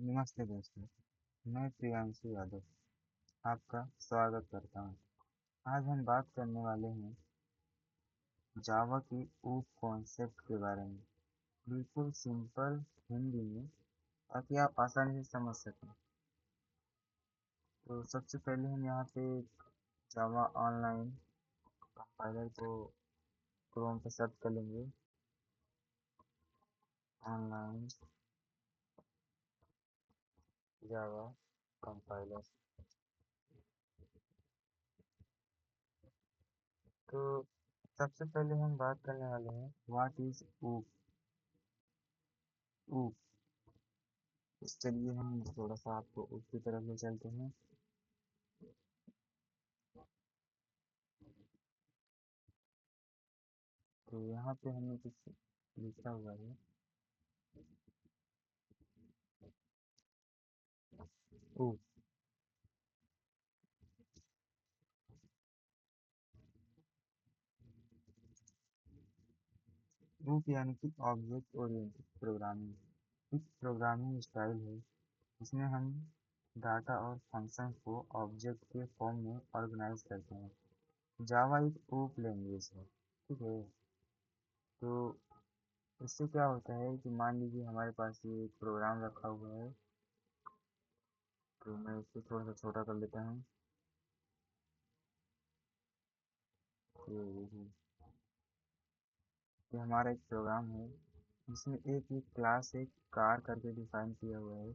नमस्ते दोस्तों। मैं प्रियांशु यादव आपका स्वागत करता हूँ। आज हम बात करने वाले हैं जावा की ऊप कॉन्सेप्ट के बारे में, बिल्कुल सिंपल हिंदी में, ताकि आप आसानी से समझ सकें। तो सबसे पहले हम यहाँ पे जावा ऑनलाइन कंपाइलर को क्रोम पे सर्च कर लेंगे। Online Java compiler. तो सबसे पहले हम बात करने वाले हैं व्हाट इज ऊप। ऊप चलिए हम थोड़ा सा आपको उसकी तरफ ले चलते हैं। तो यहाँ पे हमने कुछ लिखा हुआ है। ऊप ऊप यानी कि ऑब्जेक्ट ओरिएंटेड प्रोग्रामिंग एक प्रोग्रामिंग स्टाइल है जिसमें हम डाटा और फंक्शन को ऑब्जेक्ट के फॉर्म में ऑर्गेनाइज करते हैं। जावा एक ऊप लैंग्वेज है, ठीक है। तो इससे क्या होता है कि मान लीजिए हमारे पास ये एक प्रोग्राम रखा हुआ है। तो मैं इसको थोड़ा सा छोटा कर लेता हूँ। तो ये हमारा एक प्रोग्राम है जिसमें एक एक क्लास एक कार करके डिफाइन किया हुआ है।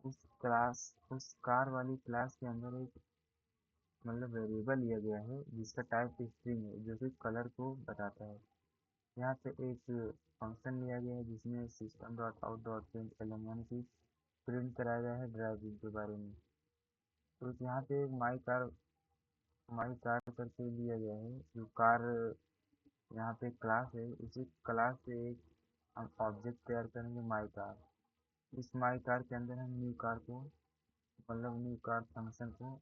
उस कार वाली क्लास के अंदर एक मतलब वेरिएबल लिया गया है जिसका टाइप स्ट्रिंग है जो कि कलर को बताता है। यहाँ पे एक फंक्शन लिया गया है जिसमें system dot out dot print एलन यानी कि प्रिंट कराया गया है ड्राइविंग के बारे में। तो यहाँ पे एक माई कार करके लिया गया है जो कार यहाँ पे क्लास है। उसी क्लास से एक हम ऑब्जेक्ट तैयार करेंगे माई कार। इस माई कार के अंदर हम न्यू कार को मतलब न्यू कार फंक्शन को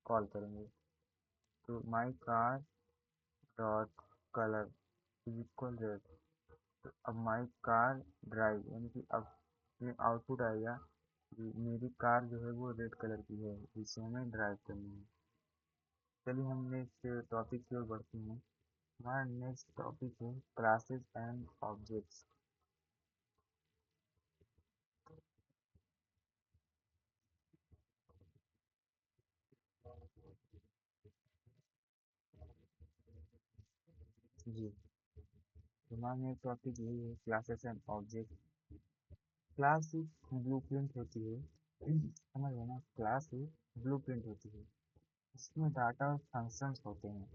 कॉल करेंगे। तो my car dot colour is equal red. तो अब माई कार ड्राइव यानी कि अब ये आउटपुट आएगा कि मेरी कार जो है वो रेड कलर की है जिसे हमें ड्राइव करनी है। चलिए हम नेक्स्ट टॉपिक की ओर बढ़ते हैं। हमारा नेक्स्ट टॉपिक है क्लासेस एंड ऑब्जेक्ट्स। जी, हमारा नेक्स्ट टॉपिक यही है क्लासेस एंड ऑब्जेक्ट। क्लास एक ब्लूप्रिंट होती है। समझ गए ना, क्लास एक ब्लूप्रिंट होती है। इसमें डाटा और फंक्शंस होते हैं।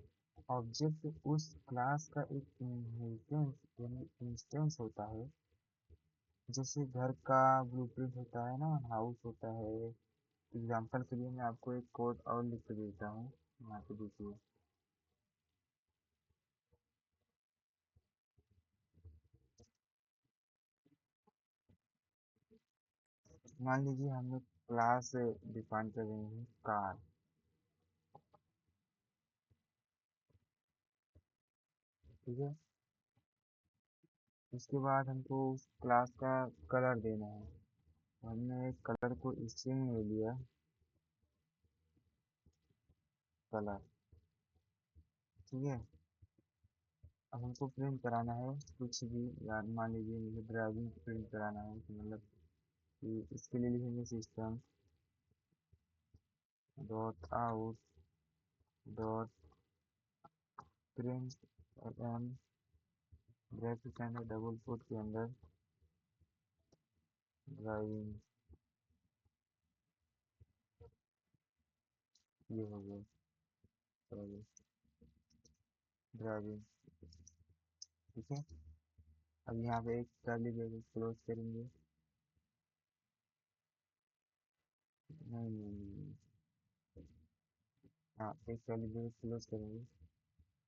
ऑब्जेक्ट उस क्लास का एक इनहेरिटेंस यानी इंस्टेंस होता है। जैसे घर का ब्लूप्रिंट होता है ना, हाउस होता है। एग्जांपल के लिए मैं आपको एक कोड और लिख के देता हूँ। यहाँ पे देखिए। मान लीजिए हम लोग क्लास डिफाइन कर रहे हैं कार, ठीक है। उसके बाद हमको उस क्लास का कलर देना है। हमने एक कलर को स्ट्रिंग में लिया, कलर, ठीक है। अब हमको प्रिंट कराना है कुछ भी, यार मान लीजिए मुझे ड्राइविंग प्रिंट कराना है तो मतलब कि इसके लिए लिखेंगे system dot out dot print ln bracket के अंदर डबल कोट के अंदर ड्राइविंग। ये हो गया ड्राइविंग, ठीक है। अब यहाँ पे एक कर्ली ब्रैकेट क्लोज करेंगे। नहीं नहीं नहीं, हाँ एक कर्ली ब्रैकेट क्लोज करेंगे।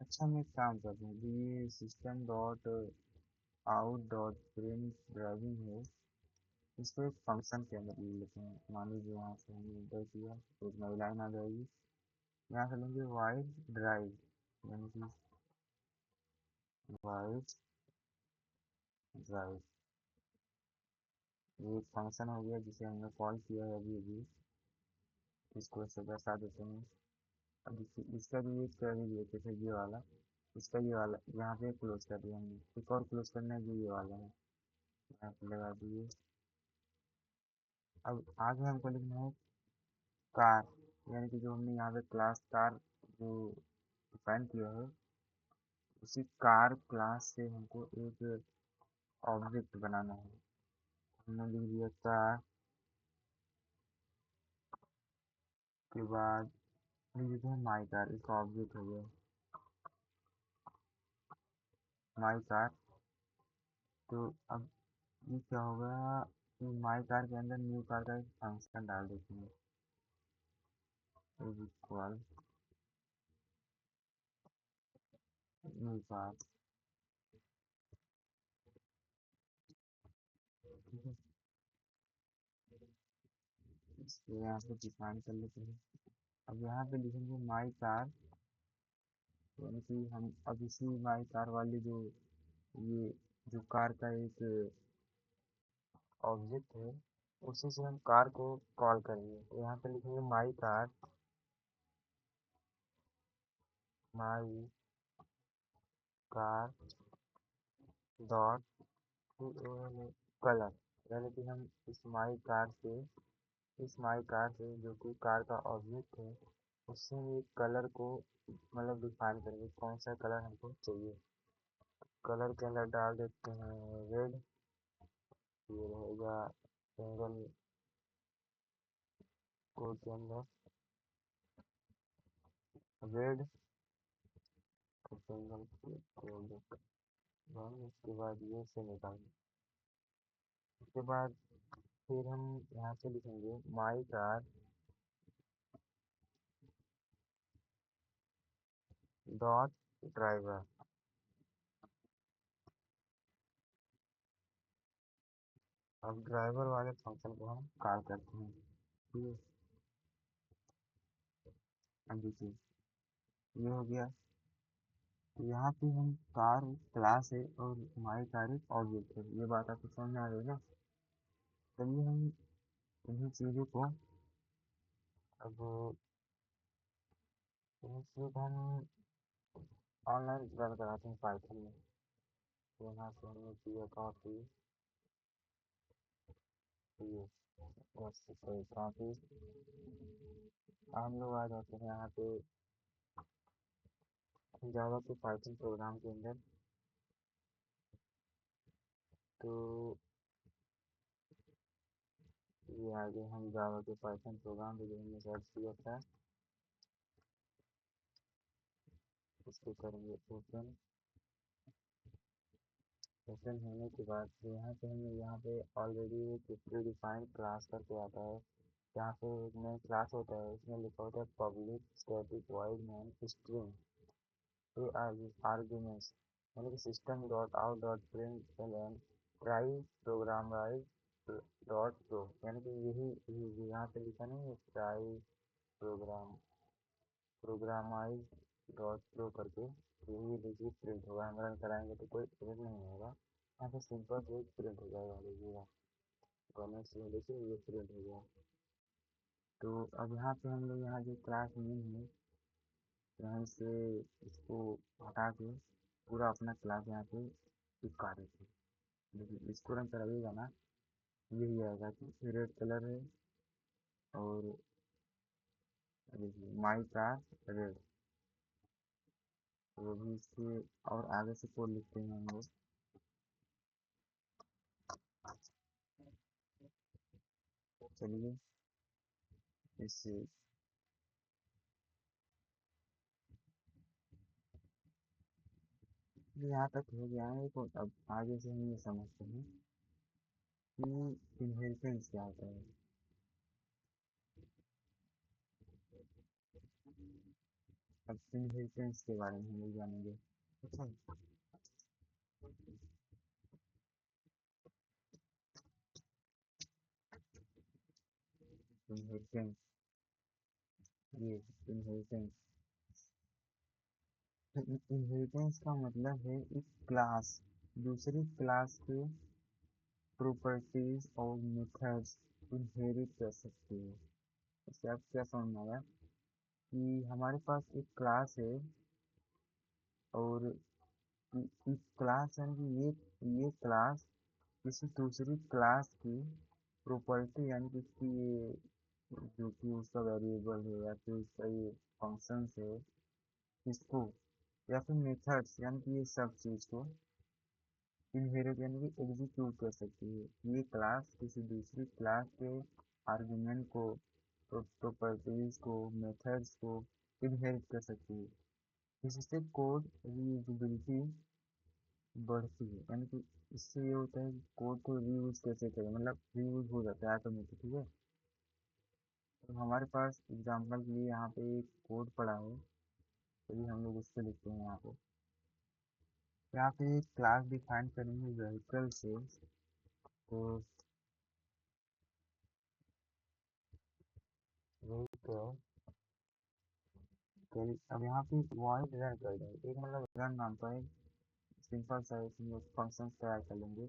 अच्छा मैं एक काम करता हूँ, जो ये system dot out dot print driving है इसको एक फंक्शन के अंदर ले लेते हैं। मान लीजिए यहाँ से हमने एंटर किया तो एक नई लाइन आ जाएगी। यहाँ से लेंगे वाइड ड्राइव यानी कि वाइड ड्राइव, ये एक फंक्शन हो गया जिसे हमने कॉल किया है अभी अभी, इसको ऐसे दर्शा देते हैं। अब इसका भी एक कर दिया जैसे ये वाला, इसका ये वाला यहाँ पे क्लोज कर दिया हमने, एक और क्लोज करना है जो ये वाला है, यहाँ पे लगा दिए। अब आगे हमको लिखना है कार, यानी कि जो हमने यहाँ पे क्लास कार जो डिफाइन किया है, उसी कार क्लास से हमको एक ऑब्जेक्ट बनाना है। हमने लिख दिया कार के बाद लिख देते हैं माई कार, इसका ऑब्जेक्ट हो गया माई कार। तो अब ये क्या होगा कि माई कार के अंदर न्यू कार का एक फंक्शन डाल देते हैं, इज इक्वल न्यू कार। ठीक है, इसको यहाँ पे डिफाइन कर लेते हैं। अब यहाँ पे लिखेंगे माई कार, यानी कि हम अब इसी माई कार वाली जो ये जो कार का एक ऑब्जेक्ट है, उसी से हम कार को कॉल करेंगे। तो यहाँ पे लिखेंगे माई कार डॉट कलर, यानी कि हम इस माई कार से जो कि कार का ऑब्जेक्ट है, उससे हम एक कलर को मतलब डिफाइन करेंगे कौन सा कलर हमको चाहिए। कलर के अंदर डाल देते हैं रेड, ये रहेगा सिंगल कोड के अंदर रेड, सिंगल कोड, उसके बाद ये से निकालेंगे। उसके बाद फिर हम यहाँ से लिखेंगे माई कार डॉट ड्राइवर। अब ड्राइवर वाले फंक्शन को हम कॉल करते हैं। ठीक है, अब देखिए ये हो गया। तो यहाँ पे हम कार क्लास है और माई कार एक ऑब्जेक्ट है, ये बात आपको समझ में आ गई ना। चलिए हम इन्हीं चीज़ों को अब इन्हीं चीज़ों को हम ऑनलाइन रन कराते हैं पाइथन में। तो यहाँ से हमने किया कॉपी, ये बस सही कॉपी। हम लोग आ जाते हैं यहाँ पे जावा के पाइथन प्रोग्राम के अंदर। तो ये आगे हम जावा के पाइथन प्रोग्राम जो हमने सर्च किया था, इसको करेंगे ओपन। ओपन होने के बाद फिर यहाँ से हमें यहाँ पे ऑलरेडी एक प्री डिफाइंड क्लास करके आता है। यहाँ पे एक नया क्लास होता है, उसमें लिखा होता है public static void main string A arguments, यानी कि system dot out dot print L try Programiz dot pro, यानी कि यही यहाँ पे लिखा नहीं है try program Programiz dot pro करके, यही देखिए प्रिंट होगा। हम रन कराएंगे तो कोई प्रिंट नहीं होगा, यहाँ पे सिंपल से प्रिंट हो जाएगा। देखिएगा गवर्नमेंट से देखिए ये प्रिंट हो गया। तो अब यहाँ पे हम लोग यहाँ जो क्लास नेम है, यहाँ से इसको हटा के पूरा अपना क्लास यहाँ पे चिपका देते हैं। देखिए इसको रन कराइएगा ना, यही आएगा कि रेड कलर है और देखिए माई कार रेड। तो अभी इसके और आगे से कोड लिखते हैं हम लोग। चलिए इससे यहाँ तक हो गया है। तो अब आगे से हम ये समझते हैं कि इनहेरिटेंस क्या होता है। अब इनहेरिटेंस के बारे में हम लोग जानेंगे। अच्छा, इनहेरिटेंस, ये इनहेरिटेंस इनहेरिटेंस का मतलब है एक क्लास दूसरी क्लास के प्रॉपर्टीज और मेथड्स इनहेरिट कर सकते हैं। इससे आप क्या समझ में आया कि हमारे पास एक क्लास है और इस क्लास यानी कि ये क्लास किसी दूसरी क्लास की प्रॉपर्टी यानी कि इसकी ये जो कि उसका वेरिएबल है या फिर उसका ये फंक्शंस है इसको या फिर मेथड्स यानी कि ये सब चीज़ को इनहेरिट यानी कि एग्जीक्यूट कर सकती है। ये क्लास किसी दूसरी क्लास के आर्गुमेंट को प्रॉपर्टीज को मेथड्स को इनहेरिट कर सकती है। इससे कोड रीयूजेबिलिटी बढ़ती है यानी कि इससे ये होता है कि कोड को रीयूज कैसे करें मतलब रीयूज हो जाता है ऑटोमेटिक। ठीक है, तो हमारे पास एग्जांपल के लिए यहाँ पे एक कोड पड़ा है, चलिए हम लोग उसको लिखते हैं। यहाँ पे एक क्लास डिफाइन करेंगे व्हीकल से। तो व्हीकल अब यहाँ पे वॉइड रन कर देंगे, एक मतलब रन नाम का एक सिंपल सा एक फंक्शन तैयार कर लेंगे।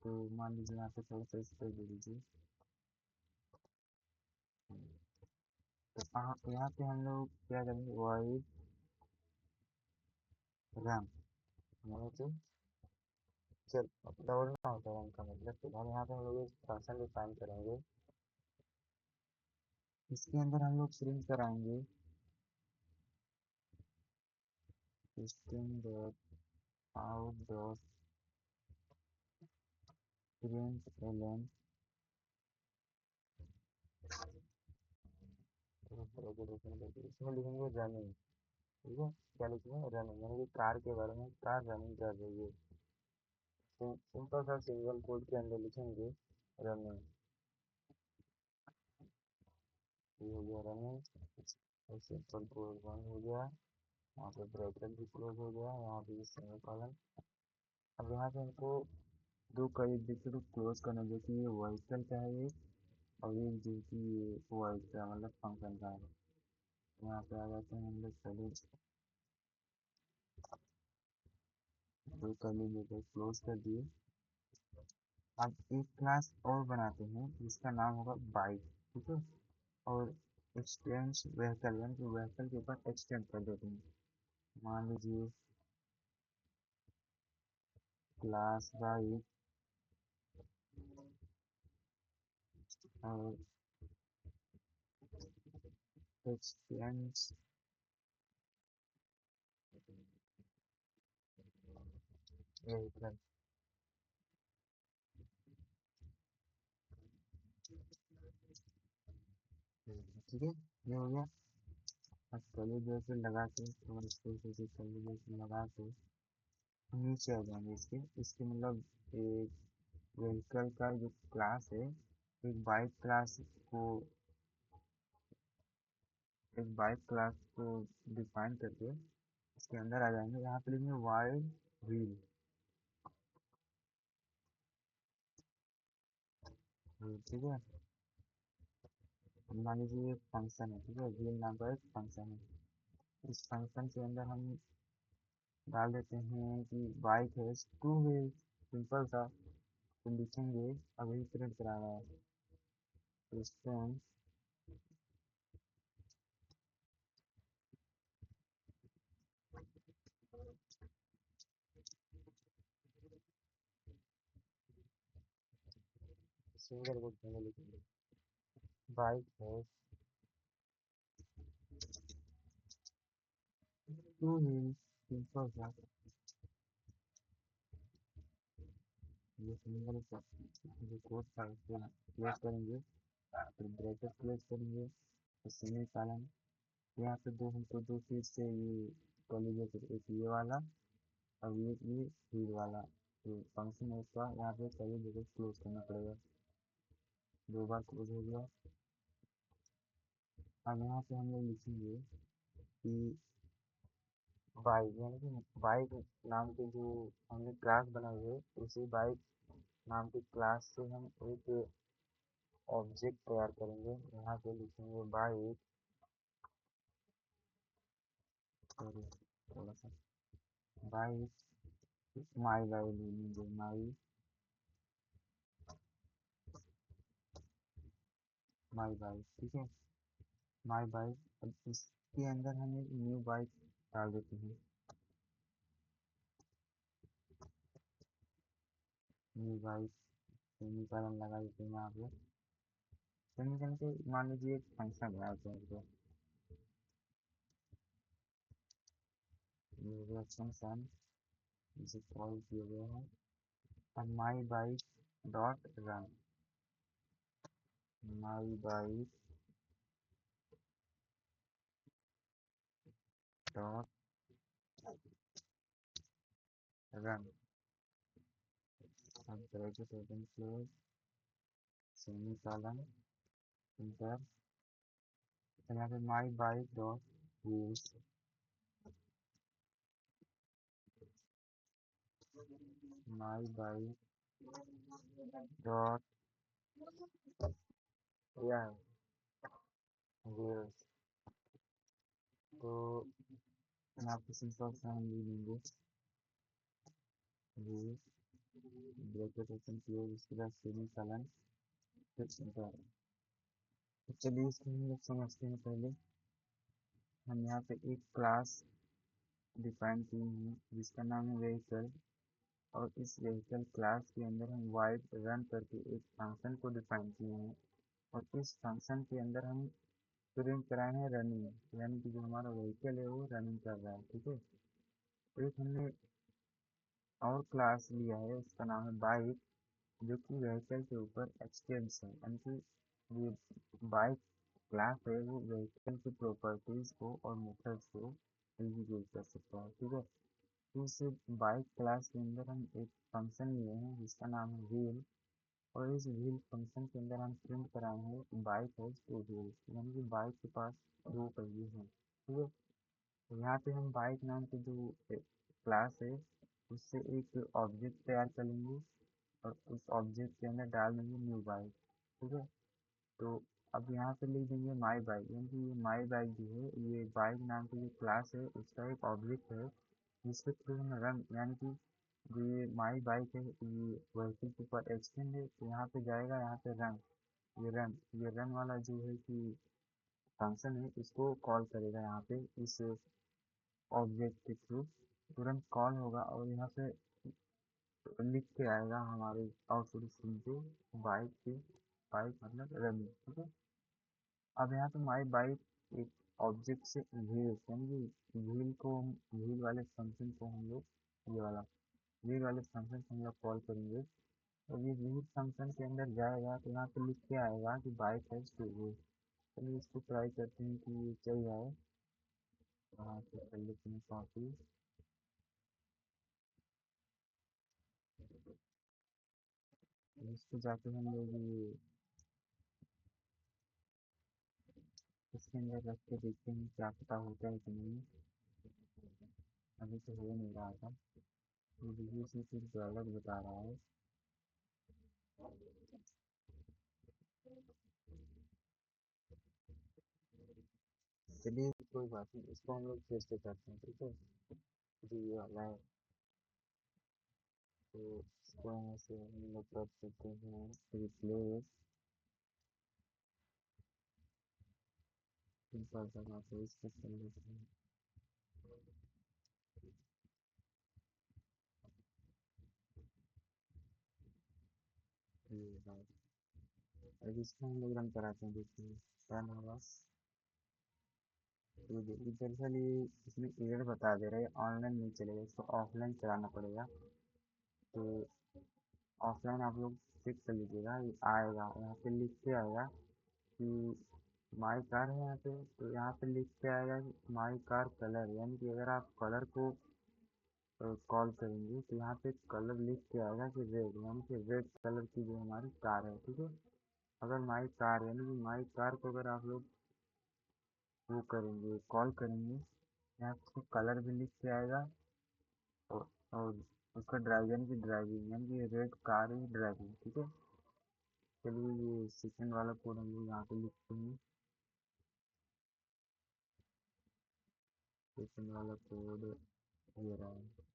तो मान लीजिए यहाँ पे थोड़ा सा स्पेस दे दीजिए। तो यहाँ पे हम लोग क्या करेंगे, वॉइड रन मतलब चल दौड़ना होता है उनका मतलब। तो हम यहाँ पे हम लोग एक फंक्शन डिफाइन करेंगे, इसके अंदर हम लोग प्रिंट कराएंगे system dot out dot print एलन। इसमें लिखेंगे रनिंग। ठीक है, क्या लिखेंगे, रनिंग यानी कि कार के बारे में, कार रनिंग कर रही है। सिंपल सा सिंगल कोड के अंदर लिखेंगे रनिंग। ये हो गया रनिंग, और सिंपल कोड बंद हो गया। यहाँ पे ब्रैकेट भी क्लोज हो गया, यहाँ पे सेमीकोलन। अब यहाँ पे हमको दो करीब देखिए तो क्लोज करना, जो कि ये व्हीकल का है ये, और ये जो कि ये वर्ड का मतलब फंक्शन का है। यहाँ पे आ जाते हैं हम लोग, चलिए दो कर्ली ब्रैकेट क्लोज कर दिए। अब एक क्लास और बनाते हैं जिसका नाम होगा बाइक। ठीक है, और एक्सटेंस व्हीकल यानी कि व्हीकल के ऊपर एक्सटेंड कर देते हैं। मान लीजिए क्लास बाइक और एक्सटेंस व्हीकल। ठीक है, ये हो गया। अब कर्ली ब्रैकेट लगा के और इसको कर्ली ब्रैकेट लगा के नीचे आ जाएंगे इसके इसके मतलब एक व्हीकल का जो क्लास है, एक बाइक क्लास को एक बाइक क्लास को डिफाइन करके इसके अंदर आ जाएंगे। यहाँ पे लिखेंगे वाइड व्हील। ठीक है, मान लीजिए एक फंक्शन है। ठीक है, व्हील नाम का एक फंक्शन है। इस फंक्शन के अंदर हम डाल देते हैं कि बाइक है टू व्हील, सिंपल सा। तो लिखेंगे, अभी प्रिंट करा रहा है सिस्टम सिंगल कोट में लिखेंगे बाइक है टू व्हील, सिंपल सा। ये सिंगल सा जो कोड था उसको क्लोज करेंगे, फिर ब्रैकेट क्लोज करेंगे, फिर सेमीकोलन। यहाँ पे दो हमको दो फिर से ये कॉलेज, एक ये वाला और ये फिर वाला जो फंक्शन है उसका यहाँ पे कॉलेज जगह क्लोज करना पड़ेगा। दो बार क्लोज हो गया। अब यहाँ पे हम लोग लिखेंगे कि बाइक यानी कि बाइक नाम के जो हमने क्लास बनाई है, उसी बाइक नाम की क्लास से हम एक ऑब्जेक्ट तैयार करेंगे। यहाँ पे लिखेंगे बाइक, सॉरी थोड़ा सा, बाइक माई बाइक लिखेंगे माई माई बाइक, ठीक है। माई बाइक, अब इसके अंदर हम एक न्यू बाइक डाल देते हैं। न्यू बाइक, सेमीकॉलन लगा देते हैं यहाँ पे। सेमीकॉलन पे मान लीजिए एक फंक्शन है आपके, फंक्शन जिसे कॉल किया गया है। अब my bike dot run, my bike dot run. अब bracket open close, semicolon, enter. यहाँ पे माई बाइक डॉट व्हील्स, माई बाइक डॉट या व्हील्स। तो यहाँ पे सिंपल सा हम लिख लेंगे व्हील्स, ब्रैकेट ओपन क्लोज, उसके बाद सेमीकॉलन, फिर इंटर। तो चलिए इसको हम लोग समझते हैं। पहले हम यहाँ पे एक क्लास डिफाइन किए हैं जिसका नाम है व्हीकल, और इस व्हीकल क्लास के अंदर हम वाइड रन करके एक फंक्शन को डिफाइन किए हैं, और इस फंक्शन के अंदर हम प्रिंट कराए हैं रनिंग, यानी कि जो हमारा व्हीकल है वो रनिंग कर रहा है, ठीक है। एक हमने और क्लास लिया है, उसका नाम है बाइक, जो कि व्हीकल के ऊपर एक्सटेंस है, यानी कि ये बाइक क्लास है वो व्हीकल की प्रॉपर्टीज को और मेथड्स को एग्जीक्यूट कर सकता है, ठीक है। तो इस बाइक क्लास के अंदर हम एक फंक्शन लिए हैं जिसका नाम है व्हील, और इस व्हील फंक्शन के अंदर हम प्रिंट कराए हैं बाइक है टू व्हील, यानी कि बाइक के पास दो पहिए हैं, ठीक है। तो यहाँ पे हम बाइक नाम की जो क्लास है उससे एक ऑब्जेक्ट तैयार कर लेंगे, और उस ऑब्जेक्ट के अंदर डाल देंगे न्यू बाइक, ठीक है। तो अब यहाँ पे लिख देंगे माई बाइक, यानी कि ये माई बाइक जो है ये बाइक नाम की जो क्लास है उसका एक ऑब्जेक्ट है, जिसके थ्रू हम रन, यानी कि जो ये माई बाइक है ये व्हीकल के ऊपर एक्सटेंड है, तो यहाँ पे जाएगा, यहाँ पे रन, ये रन वाला जो है कि फंक्शन है इसको कॉल करेगा, यहाँ पे इस ऑब्जेक्ट के थ्रू तुरंत कॉल होगा, और यहाँ पे लिख के आएगा हमारे आउटपुट स्क्रीन पे बाइक के, बाइक मतलब रनिंग, ठीक है। अब यहाँ पे माई बाइक एक ऑब्जेक्ट से व्हील, यानी कि व्हील को व्हील वाले फंक्शन को हम लोग ये वाला व्हील वाले फंक्शन को हम लोग कॉल करेंगे, और ये व्हील फंक्शन के अंदर जाएगा तो यहाँ पे लिख के आएगा कि बाइक है टू व्हील। चलिए इसको ट्राई करते हैं कि ये चल जाए। वहाँ से कर लेते हैं कॉपी, इसको जाके हम लोग ये इसके अंदर रख के देखते हैं क्या पता होता है कि नहीं। अभी तो हो नहीं रहा था, ये देखिए इसमें कुछ गलत बता रहा है। चलिए कोई बात नहीं, इसको हम लोग फिर से करते हैं, ठीक है। जो ये वाला है तो इसको यहाँ से हम लोग कर सकते हैं रिप्लेस, सिंपल सा बात है, इसको कर लेते हैं। ये बात, अब इसको हम लोग रन कराते हैं, देखिए रन होगा। ये देखिए दरअसल ये इसमें एरर बता दे रहा है, ऑनलाइन नहीं चलेगा, इसको ऑफलाइन चलाना पड़ेगा। तो ऑफलाइन आप लोग चेक कर लीजिएगा, ये आएगा यहाँ पे लिख के आएगा कि माई कार है, यहाँ पे तो यहाँ पे लिख के आएगा कि माई कार कलर, यानी कि अगर आप कलर को कॉल करेंगे तो यहाँ पे कलर लिख के आएगा कि रेड, यानी कि रेड कलर की जो हमारी कार है, ठीक है। अगर माई कार यानी कि माई कार को अगर आप लोग वो करेंगे कॉल करेंगे, यहाँ पे कलर भी लिख के आएगा, और उसका ड्राइव यानी कि ड्राइविंग, यानी कि रेड कार ही ड्राइविंग, ठीक है। चलिए ये सेकंड वाला कोड हम लोग यहाँ पे लिखते हैं, सेकंड वाला कोड ये रहा है।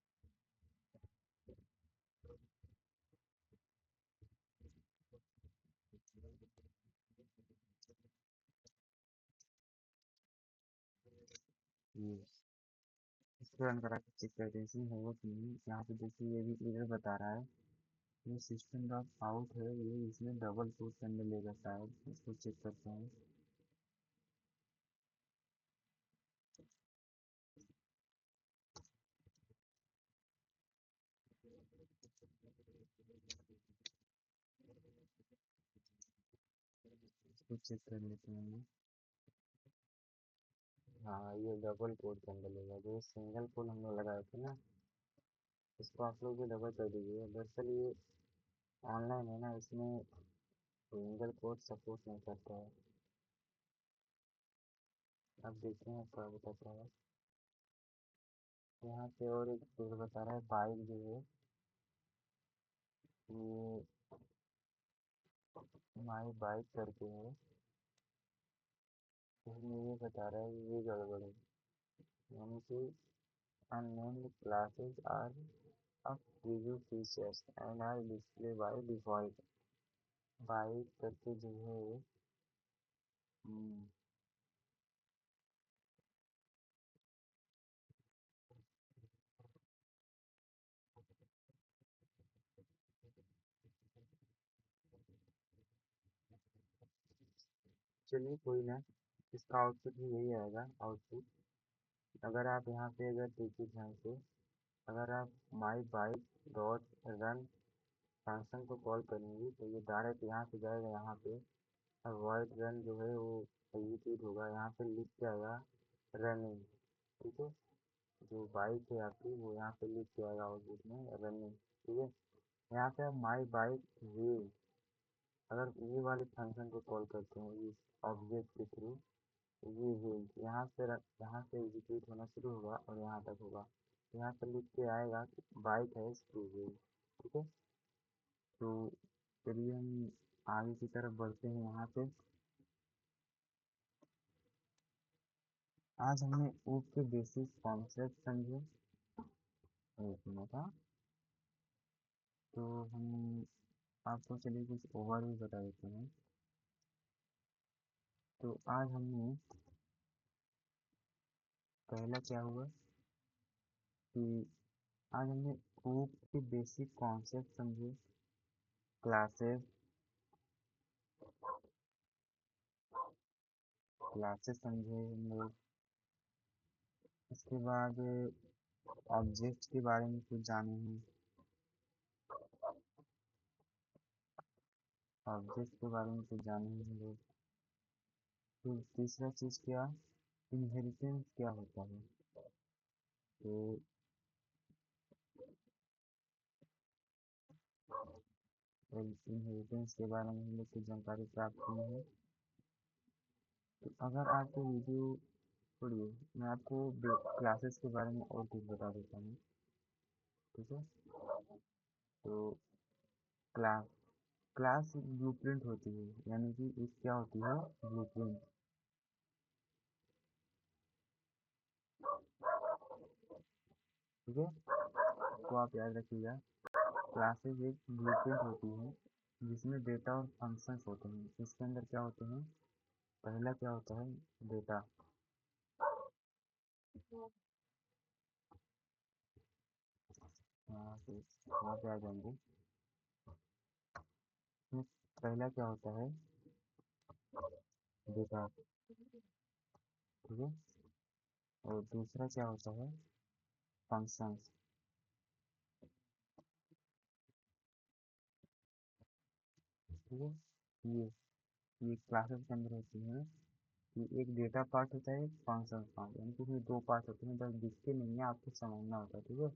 ये इसको रन करा के चेक करते हैं इसमें होगा कि नहीं। यहाँ पे देखिए ये भी एरर बता रहा है। ये सिस्टम डॉट आउट है, ये इसमें डबल कोट के अंदर लेगा शायद, इसको चेक करते हैं। इसको चेक कर लेते हैं। हाँ ये डबल कोट के अंदर लेगा, जो सिंगल कोट हम लोग लगाए थे ना, इसको आप लोग भी डबल कर दीजिए। दरअसल ये ऑनलाइन है ना, इसमें सिंगल कोट सपोर्ट नहीं करता है। अब देखते हैं क्या बताता है। यहाँ पे और एक चीज़ बता रहा है, बाइक जो है ये माई बाइक करके है, इसमें ये बता रहा है ये गड़बड़ है, यानी कि unnamed classes are of preview features and are displayed by default। Bike करके जो है हम्म, चलिए कोई ना, इसका आउटपुट भी यही आएगा आउटपुट। अगर आप यहाँ पे अगर देखिए ध्यान से, अगर आप my bike dot run function को कॉल करेंगे तो ये डायरेक्ट यहाँ से जाएगा, यहाँ पे अवॉइड रन जो है वो एग्जीक्यूट होगा, यहाँ पे लिख के आएगा रनिंग। ठीक है, जो बाइक है आपकी वो यहाँ पे लिख के आएगा आउटपुट में रनिंग। ठीक है, यहाँ पे आप माई बाइक वे, अगर ये वाले फंक्शन को कॉल करते हैं इस ऑब्जेक्ट के थ्रू, ये व्हील यहाँ से एग्जीक्यूट होना शुरू होगा और यहाँ तक होगा। यहाँ पर लिख के आएगा कि बाइक है स्क्रू व्हील। ठीक है, तो चलिए हम आगे की तरफ बढ़ते हैं। यहाँ पे आज हमने ऊप के बेसिक कॉन्सेप्ट समझे, एक मिनट था, तो हम आपको चलिए कुछ ओवरव्यू बता देते हैं। तो आज हमने पहला क्या हुआ कि आज हमने ऊप के बेसिक कॉन्सेप्ट समझे, क्लासेस क्लासेस समझे हम लोग। इसके बाद ऑब्जेक्ट के बारे में कुछ जाने हैं, ऑब्जेक्ट के बारे में कुछ जाने हैं हम लोग। फिर तीसरा चीज़ क्या, इनहेरिटेंस क्या होता है। तो इनहेरिटेंस के बारे में हम लोग कुछ जानकारी प्राप्त की है। तो अगर आपको वीडियो छोड़िए, मैं आपको क्लासेस के बारे में और कुछ बता देता हूँ। ठीक है, तो क्लास क्लास ब्लूप्रिंट होती है, यानी कि एक क्या होती है, ब्लूप्रिंट। ठीक है, तो आप याद रखिएगा, क्लासेस एक ब्लूप्रिंट होती है जिसमें डेटा और फंक्शंस होते हैं। इसके अंदर क्या होते हैं, पहला क्या होता है, डेटा। हाँ तो वहाँ पे आ जाएंगे। इसमें पहला क्या होता है, डेटा। ठीक है, और दूसरा क्या होता है, फंक्शंस। ठीक है, ये ये क्लासेस के अंदर होती हैं कि एक डेटा पार्ट होता है, एक फंक्शन पार्ट, यानी कि इसमें दो पार्ट होते हैं, बस दिखते नहीं है, आपको समझना होता है। ठीक है,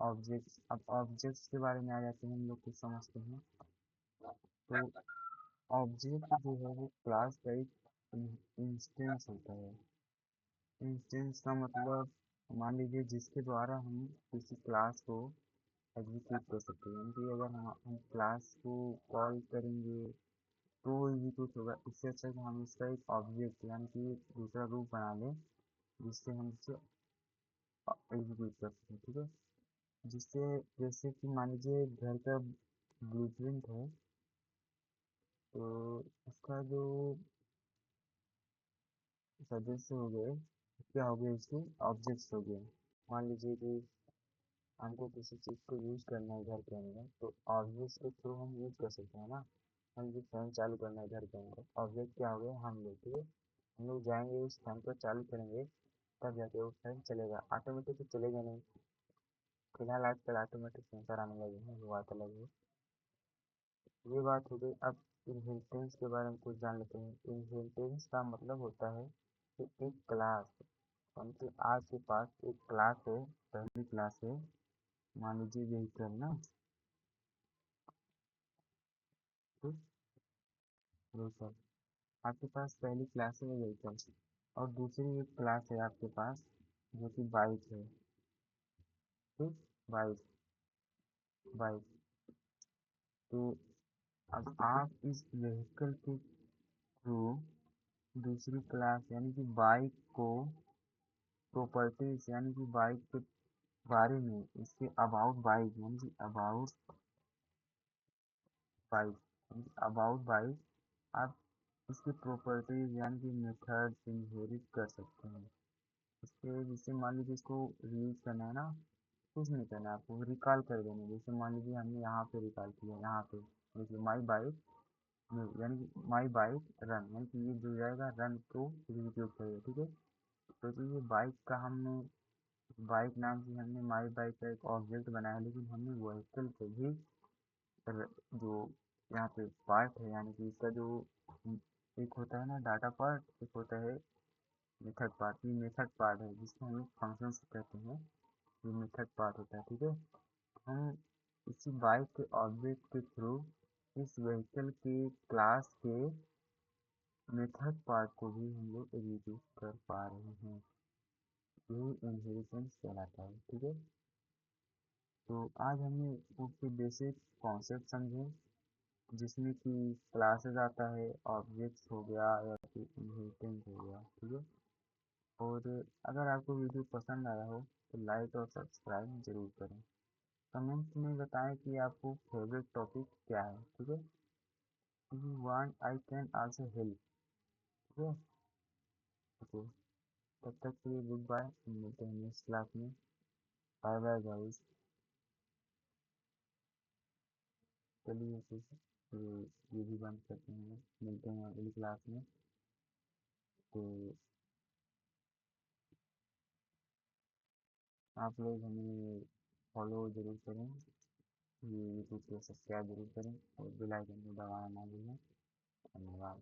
ऑब्जेक्ट्स, अब ऑब्जेक्ट्स के बारे में आ जाते हैं, हम लोग कुछ समझते हैं। तो ऑब्जेक्ट जो है वो क्लास का एक इंस्टेंस होता है। इंस्टेंस का मतलब मान लीजिए जिसके द्वारा हम किसी क्लास को एग्जीक्यूट कर सकते हैं, यानी कि अगर हम क्लास को कॉल करेंगे तो एग्जीक्यूट होगा। इससे अच्छा कि हम इसका एक ऑब्जेक्ट यानी कि एक दूसरा रूप बना लें जिससे हम इसे एग्जीक्यूट कर सकें। ठीक है, जिससे जैसे कि मान लीजिए घर का ब्लूप्रिंट है, तो उसका जो सदस्य हो गए, क्या हो गया, इसके ऑब्जेक्ट्स हो गए। मान लीजिए कि हमको किसी चीज़ को यूज़ करना है घर के अंदर, तो ऑब्जेक्ट्स के थ्रू हम यूज़ कर सकते हैं ना। मान लीजिए फैन चालू करना है घर के अंदर, ऑब्जेक्ट क्या हो गया, हम लोग, ठीक है। हम लोग जाएंगे उस फैन को चालू करेंगे, तब जाके वो फैन चलेगा, ऑटोमेटिक तो चलेगा नहीं। फिलहाल आजकल ऑटोमेटिक सेंसर आने लगे हैं, वो बात अलग है। ये बात हो गई। अब इनहेरिटेंस के बारे में कुछ जान लेते हैं। इनहेरिटेंस का मतलब होता है कि एक क्लास, मतलब आज के पास एक क्लास है, पहली क्लास है, मान लीजिए व्हीकल ना, ठीक, व्हीकल। आपके पास पहली क्लास है व्हीकल, और दूसरी एक क्लास है आपके पास जो कि बाइक है, ठीक, बाइक, बाइक। तो अब आप इस व्हीकल के थ्रू दूसरी क्लास यानी कि बाइक को प्रॉपर्टीज यानी कि बाइक के बारे में, इसके अबाउट बाइक यानी कि अबाउट बाइक आप इसकी प्रॉपर्टीज यानी कि मेथड्स इनहेरिट कर सकते हैं। इसके जैसे मान लीजिए इसको रीयूज करना है ना, कुछ नहीं करना है आपको, रिकॉल कर देना है। जैसे मान लीजिए हमने यहाँ पे रिकॉल किया, यहाँ पे देखिए माई बाइक मूव, यानी कि माई बाइक रन, यानी कि ये जो जाएगा रन को एग्जीक्यूट करेगा, ठीक है। तो ये बाइक का हमने, बाइक नाम से हमने माई बाइक का एक ऑब्जेक्ट बनाया, लेकिन हमने व्हीकल को भी जो यहाँ पे पार्ट है, यानी कि इसका जो एक होता है ना डाटा पार्ट, एक होता है मेथड पार्ट। ये मेथड पार्ट है जिसको हम लोग फंक्शन कहते हैं, ये मेथड पार्ट होता है, ठीक है। हम इसी बाइक के ऑब्जेक्ट के थ्रू इस व्हीकल के क्लास के मेथड पार्ट को भी हम लोग एग्जीक्यूट कर पा रहे हैं। यही इनहेरिटेंस कहलाता है, ठीक है। तो आज हमने उसके बेसिक कॉन्सेप्ट समझे, जिसमें कि क्लासेस आता है, ऑब्जेक्ट्स हो गया या फिर इनहेरिटेंस हो गया, ठीक है। और अगर आपको वीडियो पसंद आया हो तो लाइक और सब्सक्राइब जरूर करें। कमेंट्स में बताएं कि आपको फेवरेट टॉपिक क्या है, ठीक है। If you want I can also help, ठीक है। ओके, तब तक के लिए गुड बाय, मिलते हैं नेक्स्ट क्लास में। Bye bye guys. चलिए फिर ये भी बंद करते हैं, मिलते हैं अगली क्लास में। तो आप लोग हमें फॉलो ज़रूर करें, ये यूट्यूब पे सब्सक्राइब जरूर करें, और बेल आइकन को दबाना ना भूलें। धन्यवाद।